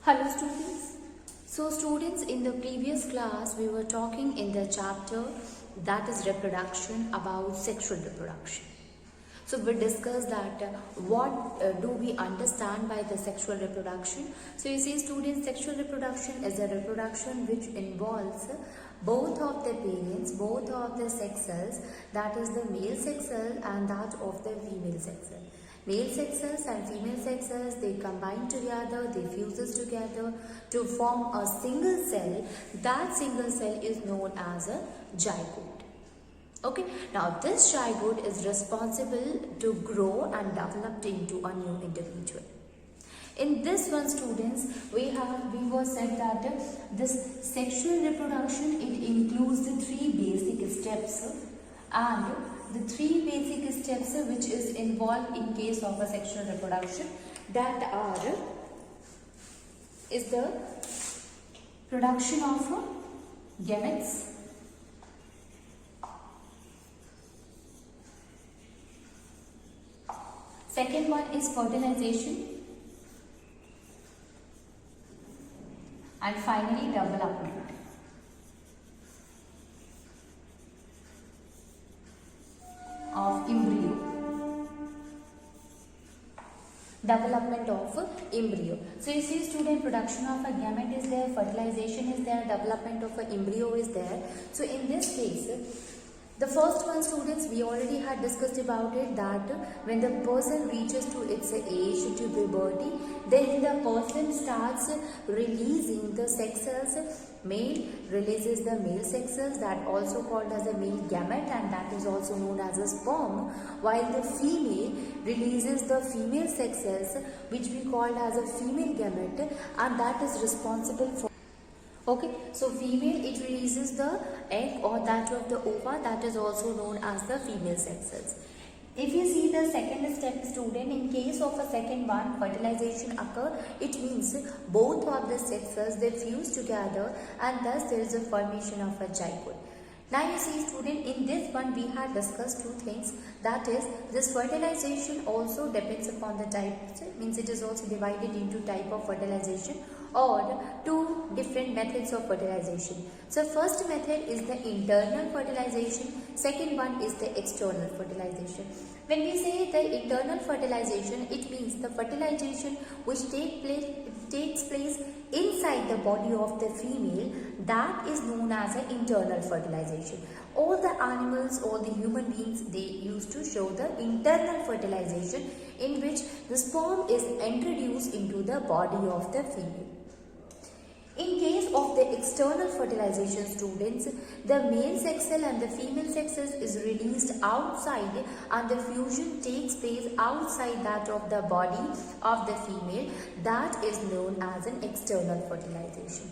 Hello students. So students, in the previous class we were talking in the chapter that is reproduction about sexual reproduction. So we discussed that what do we understand by the sexual reproduction. So you see students, sexual reproduction is a reproduction which involves both of the parents, both of the sex cells, that is the male sex cell and that of the female sex cell. Male sex cells and female sex cells, they combine together, they fuses together to form a single cell. That single cell is known as a zygote. Okay, now this zygote is responsible to grow and develop into a new individual. In this one students, we were said that this sexual reproduction, it includes the three basic steps, and the three basic steps which is involved in case of a sexual reproduction, that is the production of gametes, second one is fertilization, and finally development. Of embryo. Development of embryo. So you see student, production of a gamete is there, fertilization is there, development of an embryo is there. So in this case, the first one students, we already had discussed about it, that when the person reaches to its age, to puberty, then the person starts releasing the sex cells. Male releases the male sex cells, that also called as a male gamete, and that is also known as a sperm, while the female releases the female sex cells, which we call as a female gamete, and that is responsible for. Okay, so female, it releases the egg or that of the ova, that is also known as the female sex cells. If you see the second step student, in case of a second one, fertilization occur, it means both of the sex cells, they fuse together and thus there is a formation of a zygote. Now you see student, in this one we had discussed two things, that is this fertilization also depends upon the type, means it is also divided into type of fertilization or two different methods of fertilization. So first method is the internal fertilization, second one is the external fertilization. When we say the internal fertilization, it means the fertilization which takes place inside the body of the female, that is known as an internal fertilization. All the animals, all the human beings, they used to show the internal fertilization in which the sperm is introduced into the body of the female. In case of the external fertilization students, the male sex cell and the female sex cell is released outside and the fusion takes place outside that of the body of the female, that is known as an external fertilization.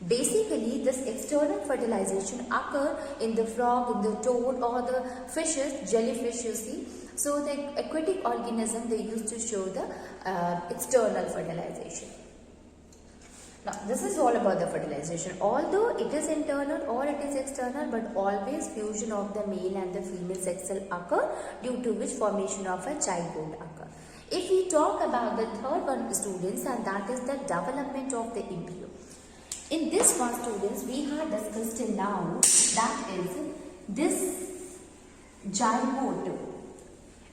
Basically, this external fertilization occur in the frog, in the toad or the fishes, jellyfish you see. So the aquatic organism, they used to show the external fertilization. Now, this is all about the fertilization. Although it is internal or it is external, but always fusion of the male and the female sex cell occur, due to which formation of a zygote occur. If we talk about the third one students, and that is the development of the embryo. In this one students, we have discussed till now, that is this zygote.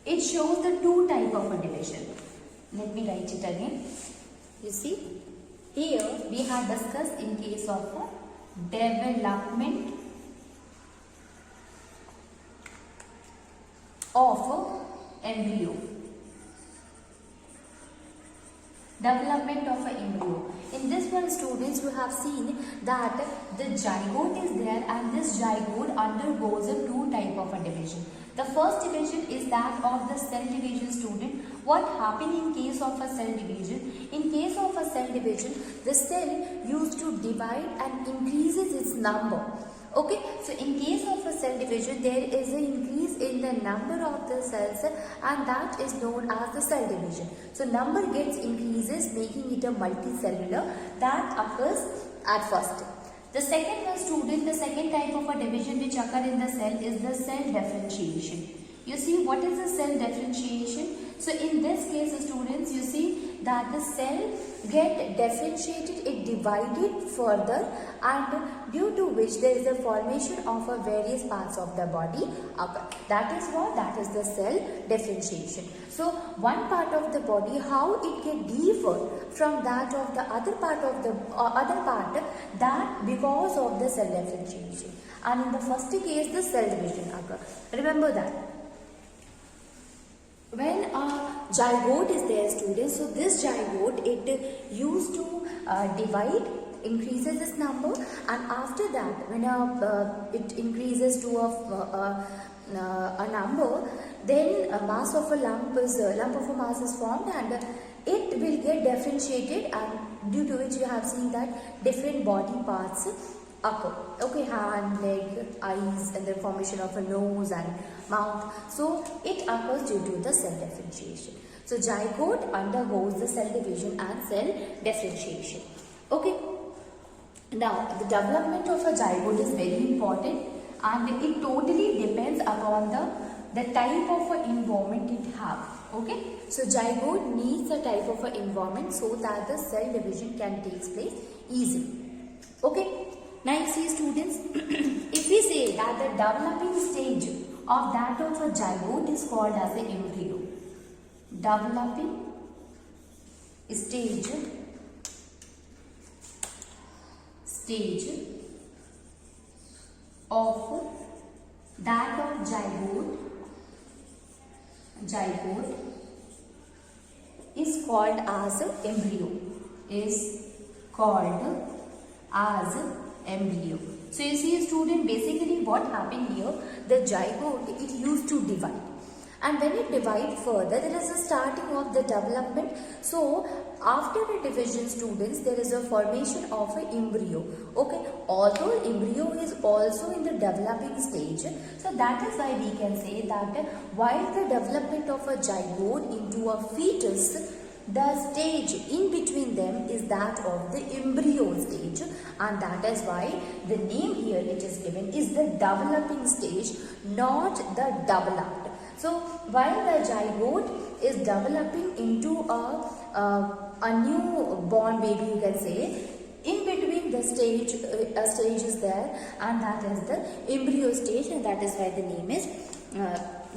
It shows the two type of a division. Let me write it again. You see, here we have discussed in case of development of embryo. Development of an embryo. In this one students, you have seen that the zygote is there and this zygote undergoes a two type of a division. The first division is that of the cell division student. What happens in case of a cell division? In case of a cell division, the cell used to divide and increases its number. Okay, so in case of a cell division, there is an increase in the number of the cells and that is known as the cell division. So number gets increases, making it a multicellular, that occurs at first. The second one student, the second type of a division which occur in the cell is the cell differentiation. You see, what is the cell differentiation? So in this case, students, you see that the cell get differentiated, it divided further, and due to which there is a formation of a various parts of the body occur. That is what? That is the cell differentiation. So one part of the body, how it get differ from that of the other part of the other part, that because of the cell differentiation. And in the first case, the cell division occur. Remember that. When a zygote is there, students, so this zygote, it used to divide, increases its number, and after that, when it increases to a number, then a mass of a lump of a mass is formed, and it will get differentiated, and due to which you have seen that different body parts occur. Okay, hand, leg, eyes, and the formation of a nose and mouth. So it occurs due to the cell differentiation. So zygote undergoes the cell division and cell differentiation. Okay. Now the development of a zygote is very important, and it totally depends upon the type of a environment it have. Okay. So zygote needs a type of a environment so that the cell division can take place easily. Okay. Now you see, students, if we say that the developing stage of that of a zygote is called as an embryo. Developing stage of that of zygote is called as embryo. Is called as embryo. So you see, student, basically what happened here, the zygote, it used to divide, and when it divides further, there is a starting of the development. So after the division, students, there is a formation of an embryo. Okay, although embryo is also in the developing stage, so that is why we can say that while the development of a zygote into a fetus, the stage in between them is that of the embryo stage, and that is why the name here it is given is the developing stage, not the developed. So while the zygote is developing into a new born baby, you can say, in between the stage, a stage is there, and that is the embryo stage, and that is why the name is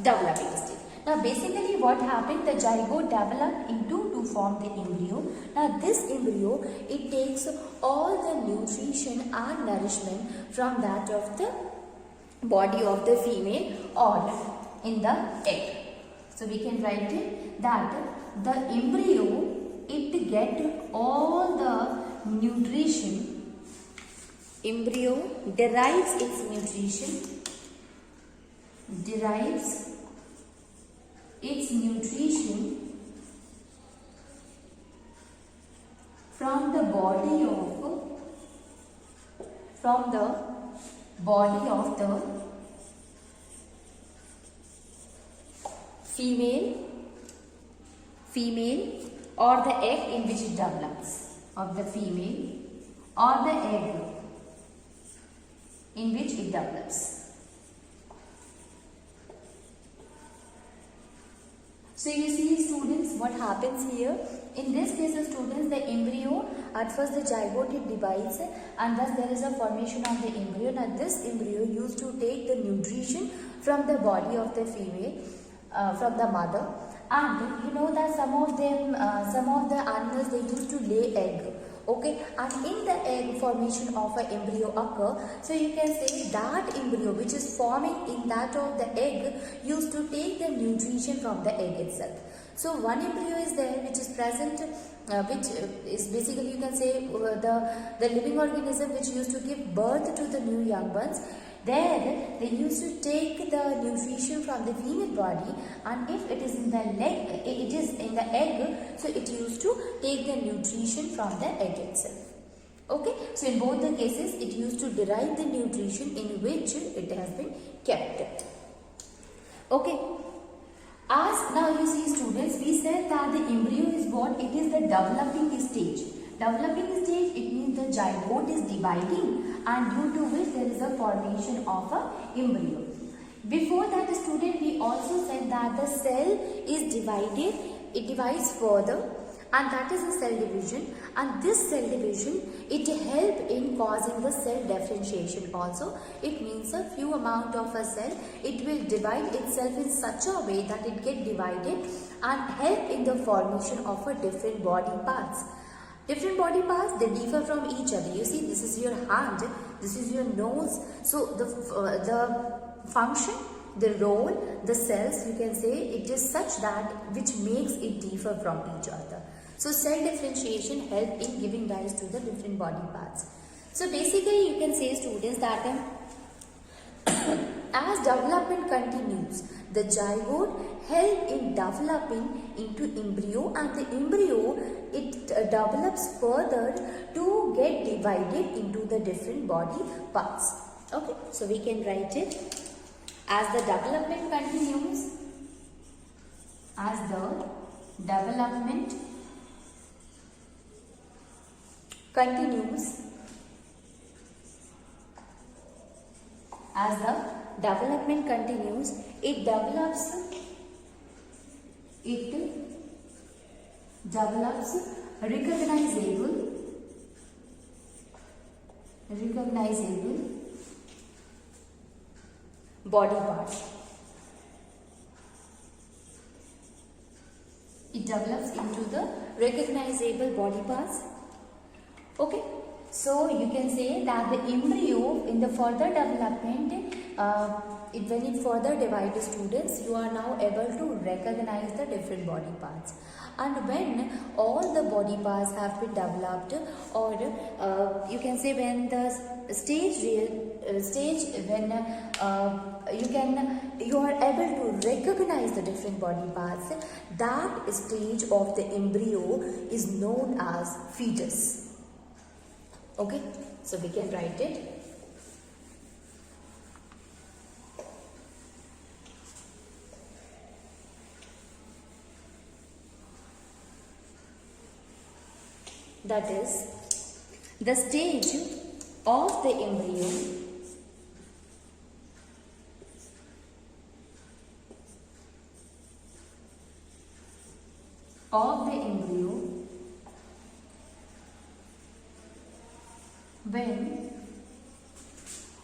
developing stage. Now basically what happened, the zygote developed into to form the embryo. Now this embryo, it takes all the nutrition and nourishment from that of the body of the female or in the egg. So we can write it that the embryo, it get all the nutrition, embryo derives its nutrition, from the body of the female or the egg in which it develops, of the female or the egg in which it develops. So you see, students, what happens here? In this case, students, the embryo, at first the zygote, it divides, and thus there is a formation of the embryo. Now this embryo used to take the nutrition from the body of the female, from the mother, and you know that some of the animals, they used to lay egg. Okay, and in the egg, formation of an embryo occur. So you can say that embryo which is forming in that of the egg used to take the nutrition from the egg itself. So one embryo is there which is present, which is basically, you can say, the living organism which used to give birth to the new young ones. There they used to take the nutrition from the female body, and if it is in the egg, so it used to take the nutrition from the egg itself. Okay, so in both the cases, it used to derive the nutrition in which it has been kept. Okay, as now you see, students, we said that the embryo is what? It is the developing stage. Developing stage, it means the zygote is dividing, and due to which there is a formation of a embryo. Before that, student, we also said that the cell is divided, it divides further, and that is the cell division, and this cell division, it help in causing the cell differentiation also. It means a few amount of a cell, it will divide itself in such a way that it get divided and help in the formation of a different body parts. Different body parts, they differ from each other. You see, this is your hand, this is your nose. So the function, the role, the cells, you can say, it is such that which makes it differ from each other. So cell differentiation help in giving rise to the different body parts. So basically you can say, students, that as development continues, the zygote help in developing into embryo, and the embryo, it develops further to get divided into the different body parts. Okay, so we can write it as the development continues, as the development continues, as the development continues, it develops recognizable body parts. It develops into the recognizable body parts. Okay, so you can say that the embryo in the further development, when it further divides, students, you are now able to recognize the different body parts. And when all the body parts have been developed, or you can say when the stage when you are able to recognize the different body parts, that stage of the embryo is known as fetus. Okay, so we can write it. That is the stage of the embryo when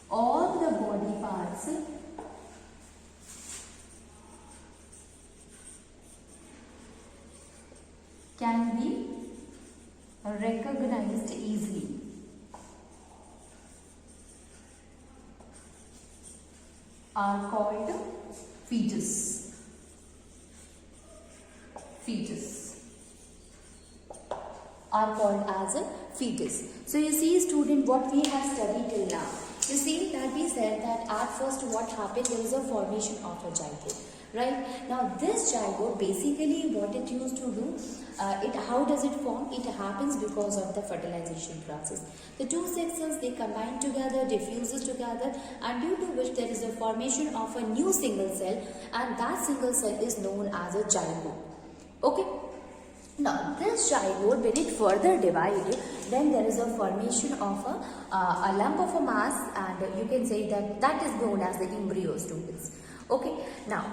all the body parts can be recognized easily. Are called fetus. Are called as a fetus. So you see, student, what we have studied till now. You see that we said that at first what happened, there is a formation of a zygote. Right? Now this zygote, basically what it used to do, how does it form? It happens because of the fertilization process. The two sex cells, they combine together, diffuses together, and due to which there is a formation of a new single cell, and that single cell is known as a zygote. Okay? Now this zygote, when it further divides, then there is a formation of a lump of a mass, and you can say that is known as the embryo, students. Okay? Now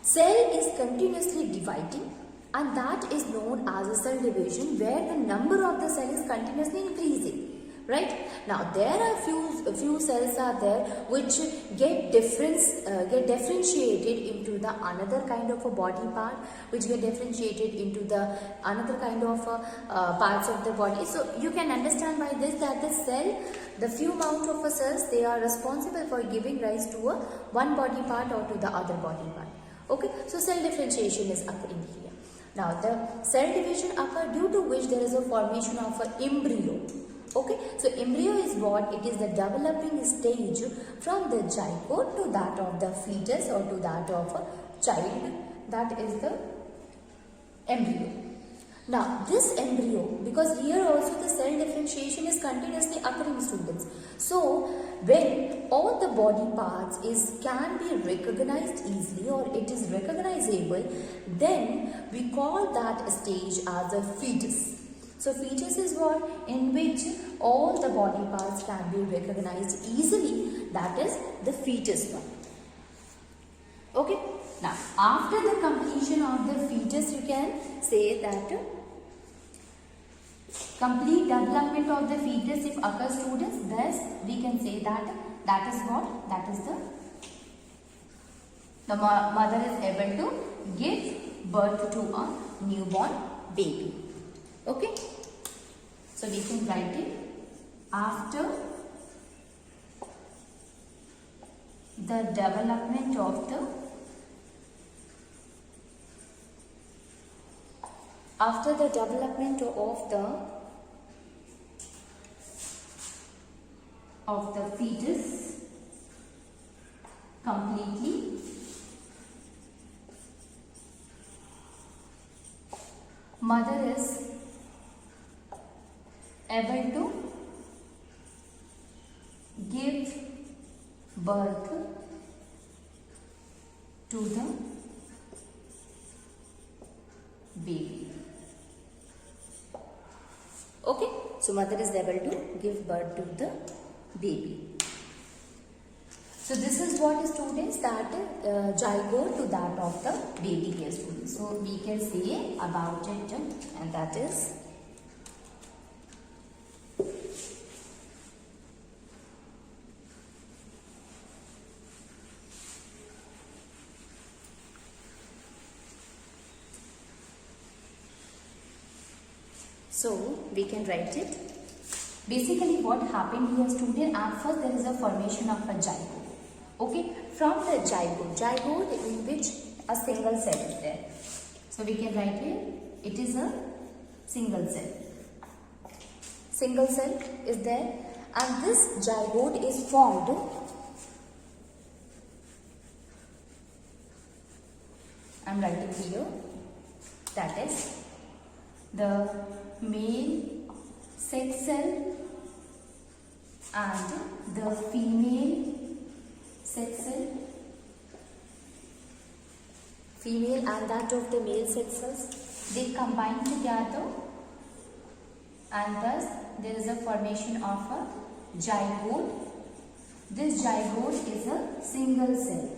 cell is continuously dividing, and that is known as a cell division, where the number of the cell is continuously increasing. Right? Now there are few cells are there which get differentiated into the another kind of a body part, which get differentiated into the another kind of parts of the body. So you can understand by this that the cell, the few amount of cells, they are responsible for giving rise to a one body part or to the other body part. Okay, so cell differentiation is occurring here. Now the cell division occurs due to which there is a formation of an embryo. Okay, so embryo is what? It is the developing stage from the zygote to that of the fetus or to that of a child. That is the embryo. Now this embryo, because here also the cell differentiation is continuously occurring, students. So when all the body parts can be recognized easily, or it is recognizable, then we call that stage as a fetus. So fetus is what? In which all the body parts can be recognized easily. That is the fetus one. After the completion of the fetus, you can say that complete development of the fetus if occurs, students, thus we can say that that is what? That is the mother is able to give birth to a newborn baby. Okay. So we can write it after the development of the fetus completely, mother is able to give birth to the baby. Okay, so mother is able to give birth to the baby. So this is what, students, that zygote to that of the baby here, students. So we can say about it, and that is so we can write it. Basically what happened here, student, at first there is a formation of a zygote. Okay, from the zygote in which a single cell is there. So we can write here, it is a single cell. Single cell is there, and this zygote is formed I am writing here, that is the male sex cell and the female sex cell, female and that of the male sex cells, they combine together, and thus there is a formation of a zygote. This zygote is a single cell.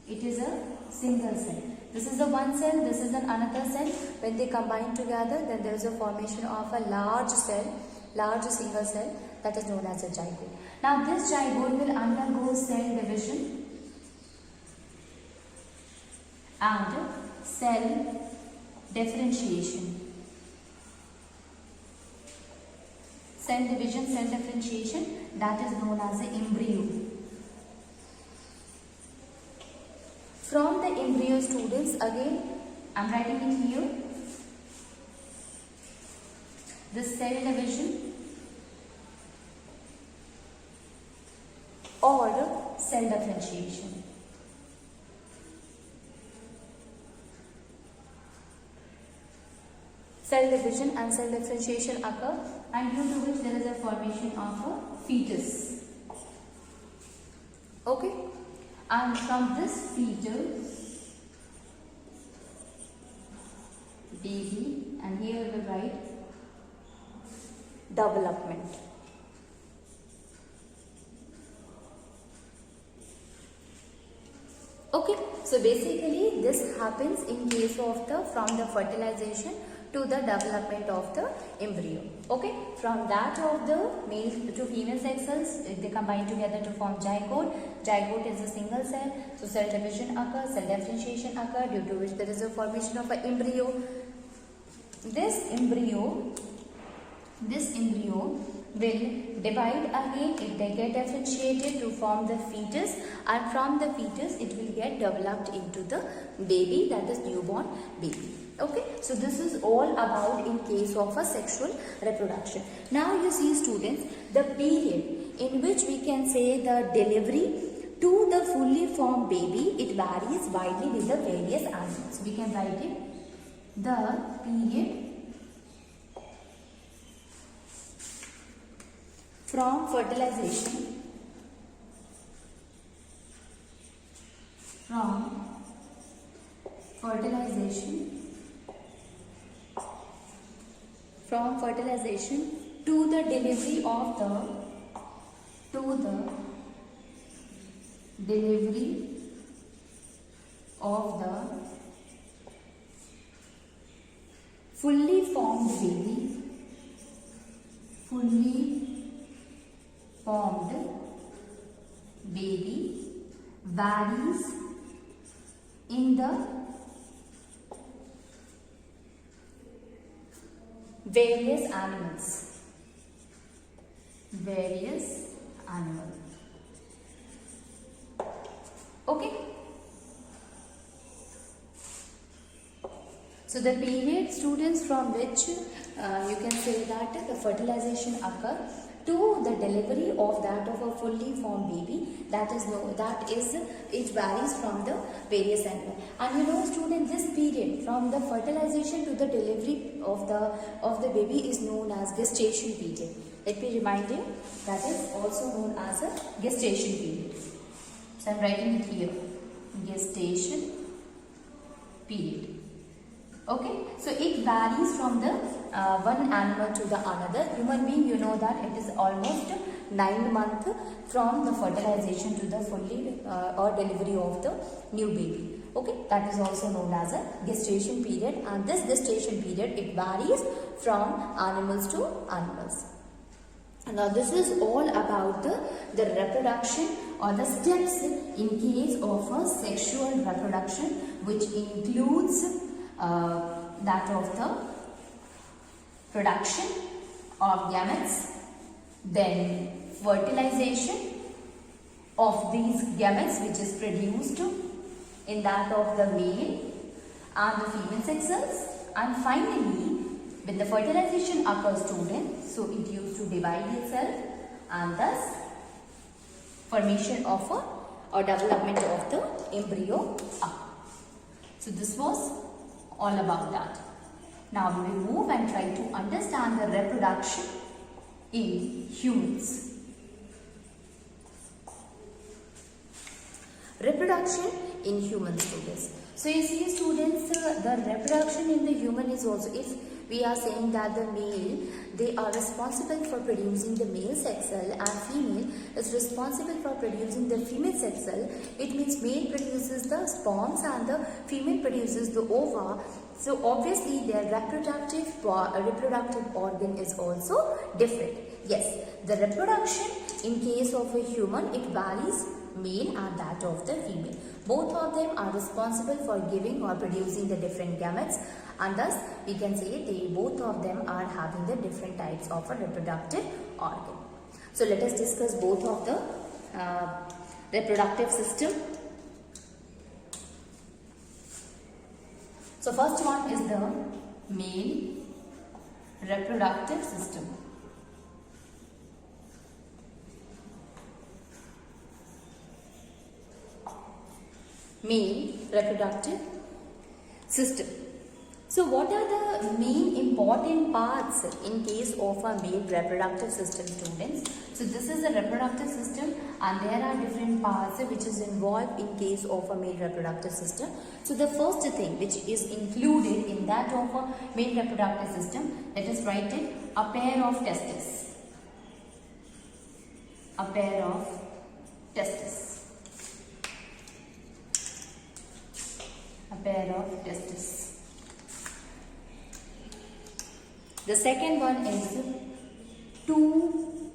It is a single cell. This is the one cell, this is another cell. When they combine together, then there is a formation of a large cell, large single cell, that is known as a zygote. Now this zygote will undergo cell division and cell differentiation. Cell division, cell differentiation, that is known as the embryo. From the embryo, students, again I am writing it here, the cell division or cell differentiation. Cell division and cell differentiation occur, and due to which there is a formation of a fetus. Okay, and from this fetus, baby, and here we will write development. Okay, so basically this happens in case of from the fertilization to the development of the embryo. Okay, from that of the male to female sex cells, they combine together to form zygote. Zygote is a single cell, so cell division occurs, cell differentiation occurs, due to which there is a formation of an embryo. This embryo will divide again, if they get differentiated to form the fetus, and from the fetus it will get developed into the baby, that is newborn baby. Okay, so this is all about in case of a sexual reproduction. Now you see, students, the period in which we can say the delivery to the fully formed baby, it varies widely with the various animals. We can write it, the period from fertilization to the delivery of the fully formed baby, varies in the various animals. Okay. So the period, students, from which you can say that the fertilization occur to the delivery of that of a fully formed baby, it varies from the various animal. And you know, student, this period from the fertilization to the delivery of the baby is known as gestation period. Let me remind you, that is also known as a gestation period. So I am writing it here, gestation period. Okay, so it varies from the one animal to the another. Human being, you know that it is almost 9 months from the fertilization to the fully or delivery of the new baby. Okay, that is also known as a gestation period, and this gestation period, it varies from animals to animals. Now this is all about the reproduction or the steps in case of a sexual reproduction, which includes that of the production of gametes, then fertilization of these gametes which is produced in that of the male and the female sex cells, and finally when the fertilization occurs, student, so it used to divide itself and thus formation of or development of the embryo up. So this was all about that. Now we will move and try to understand the reproduction in humans. Reproduction in human students. So you see, students, the reproduction in the human is also, if we are saying that the male, they are responsible for producing the male sex cell and female is responsible for producing the female sex cell. It means male produces the sperms and the female produces the ova. So obviously their reproductive organ is also different. Yes, the reproduction in case of a human, it varies male and that of the female. Both of them are responsible for giving or producing the different gametes, and thus we can say both of them are having the different types of a reproductive organ. So let us discuss both of the reproductive system. So first one is the male reproductive system. Male reproductive system. So what are the main important parts in case of a male reproductive system, students? So this is a reproductive system and there are different parts which is involved in case of a male reproductive system. So the first thing which is included in that of a male reproductive system, let us write it, a pair of testes. A pair of testes. A pair of testes. The second one is two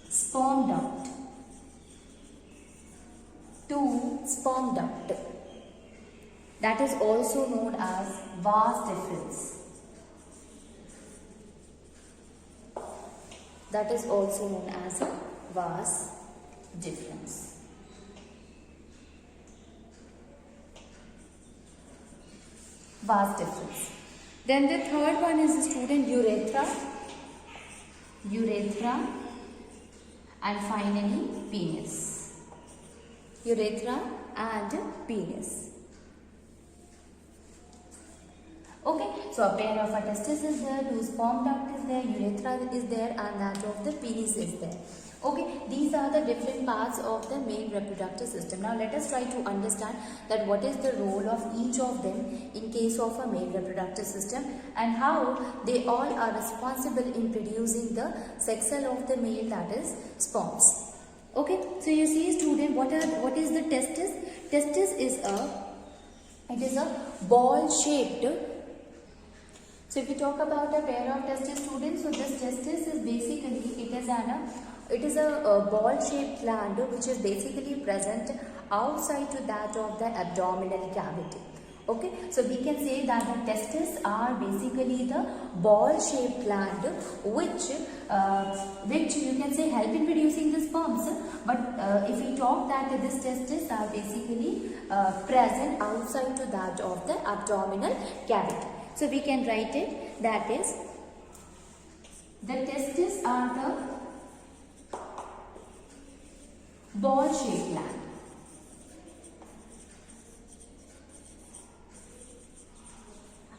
sperm duct. Two sperm duct. That is also known as vas deferens. That is also known as a vas deferens. Vas deferens. Then the third one is the student urethra, and finally penis. Urethra and penis. Okay, so a pair of a testis is there, two sperm duct is there, urethra is there, and that of the penis is there. Okay, these are the different parts of the male reproductive system. Now let us try to understand that what is the role of each of them in case of a male reproductive system and how they all are responsible in producing the sex cell of the male, that is sperms. Okay, so you see, student, what is the testis? Testis is a It is a ball shaped. So if we talk about a pair of testes, students, so this testis is basically, it is a ball shaped gland which is basically present outside to that of the abdominal cavity. Okay, so we can say that the testes are basically the ball shaped gland which you can say help in producing the sperms, but if we talk that this testes are basically present outside to that of the abdominal cavity. So we can write it, that is, the testes are the ball shaped gland.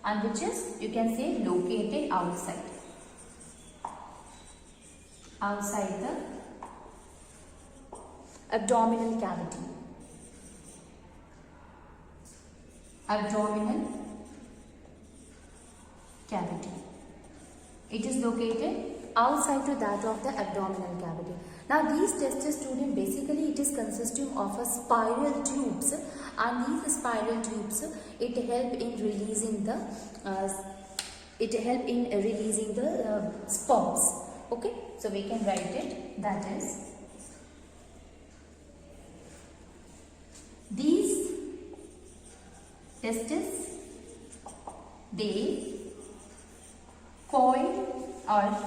And which is, you can say, located outside the abdominal cavity. It is located outside to that of the abdominal cavity. Now these testes, student, basically it is consisting of a spiral tubes, and these spiral tubes it help in releasing the sperms. Okay, so we can write it, that is, these testes, they coil, or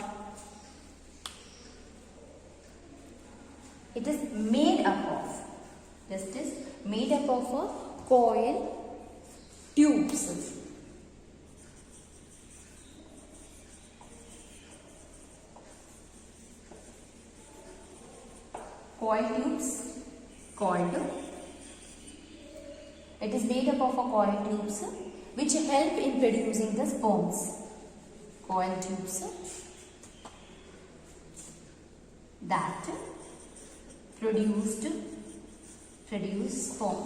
it is made up of, testes made up of a coil tubes. It is made up of a coil tubes which help in producing the sperms. Coil tubes that produce sperm.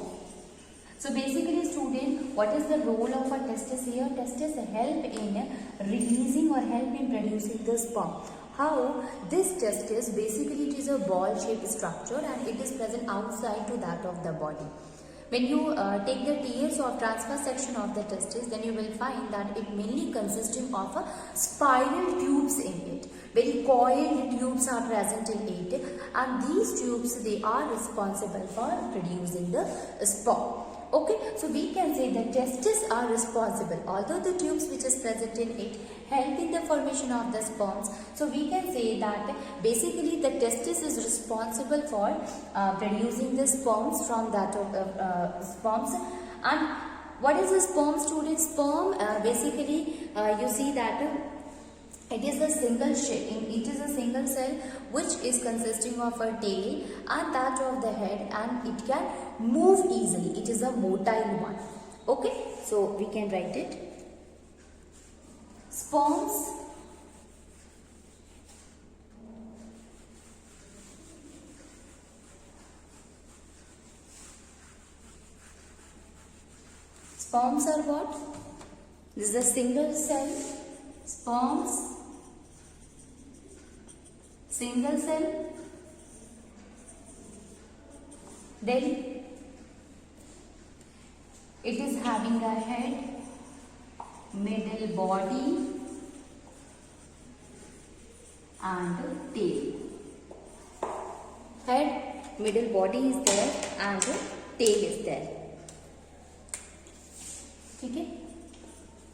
So basically, student, what is the role of a testis here? Testis help in releasing or help in producing the sperm. How? This testis, basically it is a ball shaped structure and it is present outside to that of the body. When you take the tears or transverse section of the testis, then you will find that it mainly consisting of a spiral tubes in it. Very coiled tubes are present in it, and these tubes, they are responsible for producing the sperm. Okay, so we can say the testes are responsible, although the tubes which is present in it help in the formation of the sperms. So we can say that basically the testis is responsible for producing the sperms from that of sperms. And what is the sperm, students? Sperm basically you see that it is a single cell which is consisting of a tail and that of the head, and it can move easily. It is a motile one. Okay, so we can write it. Sperms are what? This is a single cell. Sperms, single cell, then it is having a head, middle body and tail. Head, middle body is there and tail is there. Okay?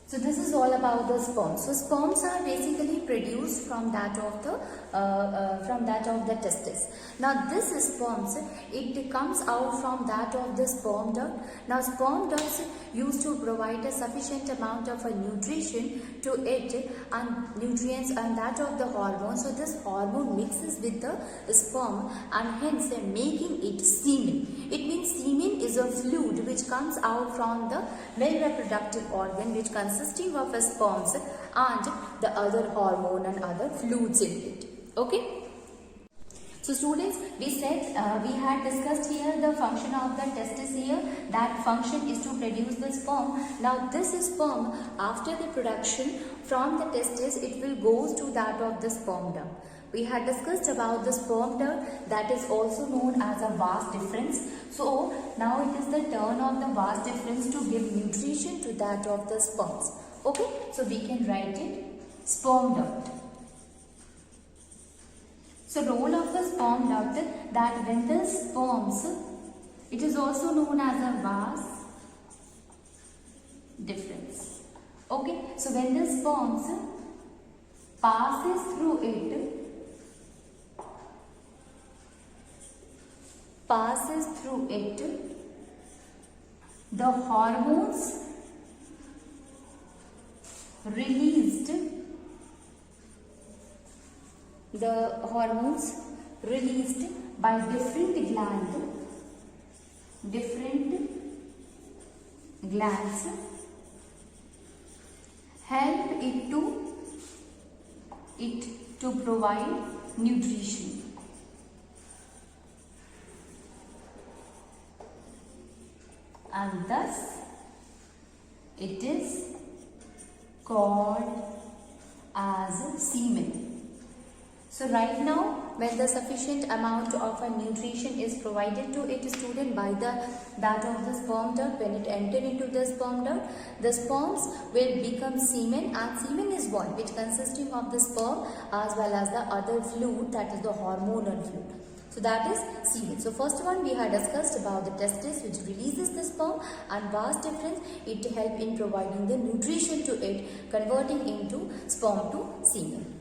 So this is all about the sperms. So sperms are basically produced from that of the testis. Now this sperms, it comes out from that of the sperm duct. Now sperm ducts used to provide a sufficient amount of a nutrition to it, and nutrients and that of the hormone. So this hormone mixes with the sperm and hence making it semen. It means semen is a fluid which comes out from the male reproductive organ, which consisting of a sperms and the other hormone and other fluids in it. Okay. So students, we said we had discussed here the function of the testis here. That function is to produce the sperm. Now this sperm, after the production from the testis, it will goes to that of the sperm duct. we had discussed about the sperm duct, that is also known as a vas deferens. So now it is the turn of the vas deferens to give nutrition to that of the sperms. Okay, so we can write it sperm duct. So role of the sperm duct, that when the sperms, it is also known as a vas deferens. Okay, so when the sperms passes through it, the hormones released by different glands help it to provide nutrition. And thus it is called as semen. So right now, when the sufficient amount of a nutrition is provided to a student by that of the sperm duct, when it entered into the sperm duct, the sperms will become semen, and semen is what? Which consisting of the sperm as well as the other fluid, that is the hormonal fluid. So that is semen. So first one we had discussed about the testis, which releases the sperm, and vas deferens, it help in providing the nutrition to it, converting into sperm to semen.